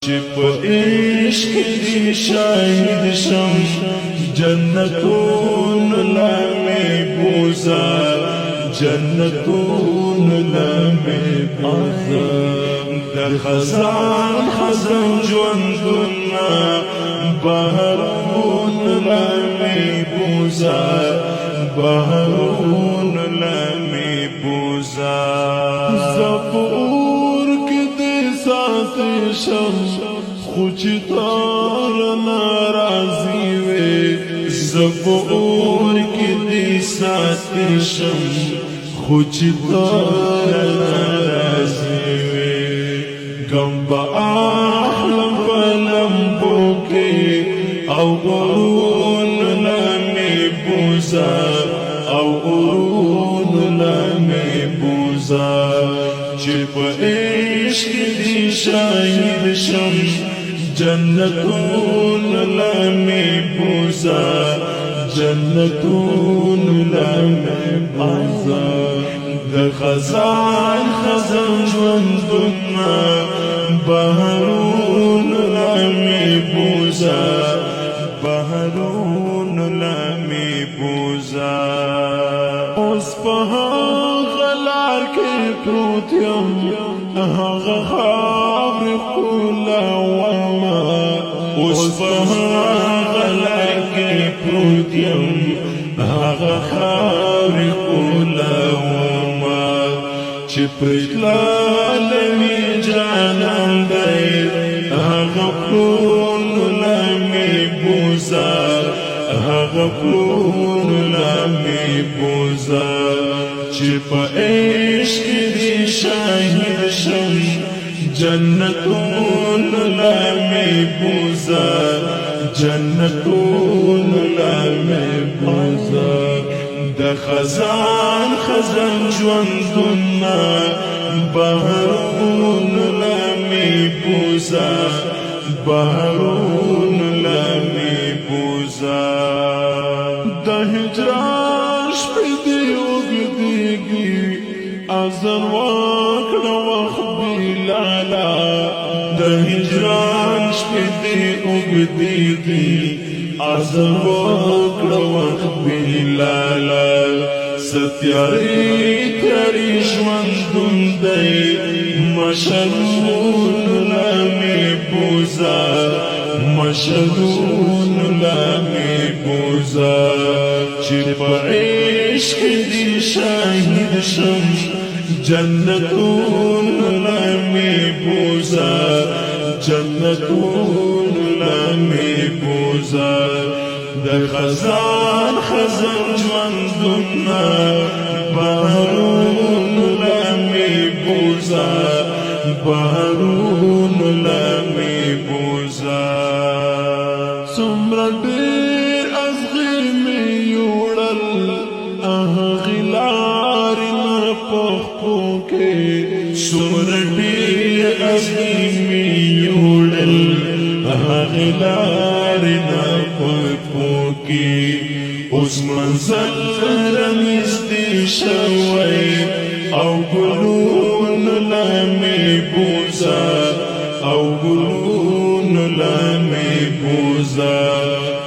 چې په عشق دې شاهد شم جنتون لمې بوزا جنتون لمې بوزا د خزان ژوندونه بهرون لمې بوزا بهرون لمې بوزا زفور کې دې ساتي شم خو چې تار ناراضي وې زفور کې دې ساتي شم خو چې تار ناراضي وې غم به احلم په لمبو کې او غرون لمې بوزا او غرون لمې بوزا چې په عشق دې شاهد شم جنتون لمې بوزا جنتون لمې بوزا د خزان ژوندونه بهرون لمې بوزا بهرون لمې بوزا اوس په هغه لار کې پروت یم هغه خاورې ښکلومه اوس په هغه لار کې پروت یم هغه خاورې ښکلومه چې پرې تللی جانان دی هغه پلونه لمې بوزا هغه پلونه لمې بوزا چې په عشق دې شاهد شم جنتون لمې بوزا جنتون لمې بوزا د خزان ژوندونه بهرون لمې بوزا بهرون لمې بوزا د هجران شپې دې اوږدېږي اذان وکړه وخت بلالا د هجران شپې دې اوږدېږي اذان وکړه وخت بلالا ستیارې تیارې ژوندون دی مشلون لمې بوزا مشلون لمې بوزا چې په عشق دې شاهد شم جنتون لمې بوزا جنتون لمې بوزا د خزان ژوندونه بهرون لمې بوزا بهرون لمې بوزا څومره ډېر ازغي مې یوړل هغې لارې نه په خپو کې څومره ډېر ازغي مې یوړل هغې لارې نه په خپو کې اوس منزل رانږدې شوی او ګلونه لمې بوزا او ګلونه لمې بوزا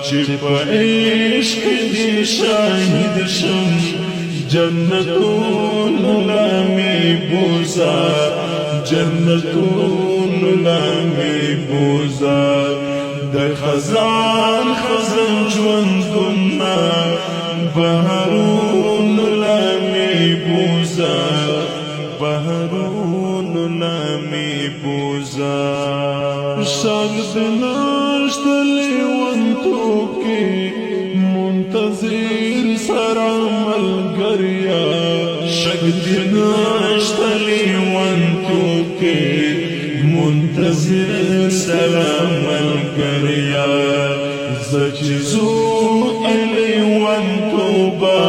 چې په عشق دې شاهد شم جنتونه لمې بوزا جنتونه لمې بوزا د خزان ژوندونه بهرون لمې بوزا بهرون لمې بوزا شک دې نشته لیونتوب کې منتظر سره ملګریا شک دې نشته لیونتوب کې منتظر سره ملګریا زه چې ځو لیونتوبه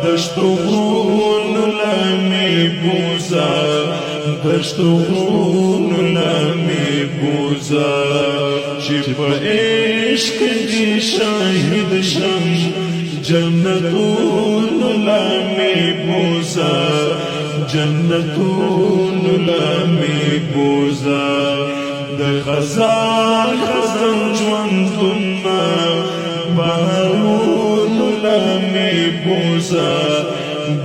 دشتو غرونو لمې بوزا دشتو غرونو لمې بوزا چې په عشق دې شاهد شم جنتون لمې بوزا جنتون لمې بوزا د خزان خزان ژوندونه بهارونو لمې بوزه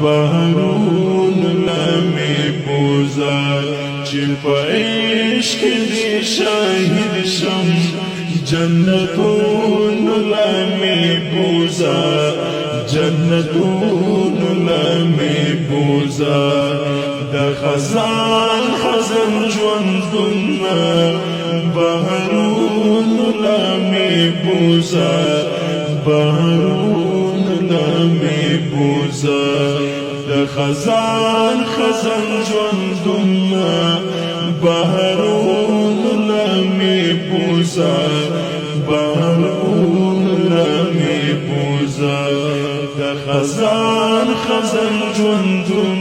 بهارونو لمې بوزه چې په عشق دې شاهد شم جنتونو لمې بوزه جنتونو لمې بوزه د خزان خزان ژوندونه بهارونو لمې بوزه بهارونو لمې بوزه د خزان خزان ژوندونه بهارونو لمې بوزه بهارونو لمې بوزه د خزان خزان ژوندونه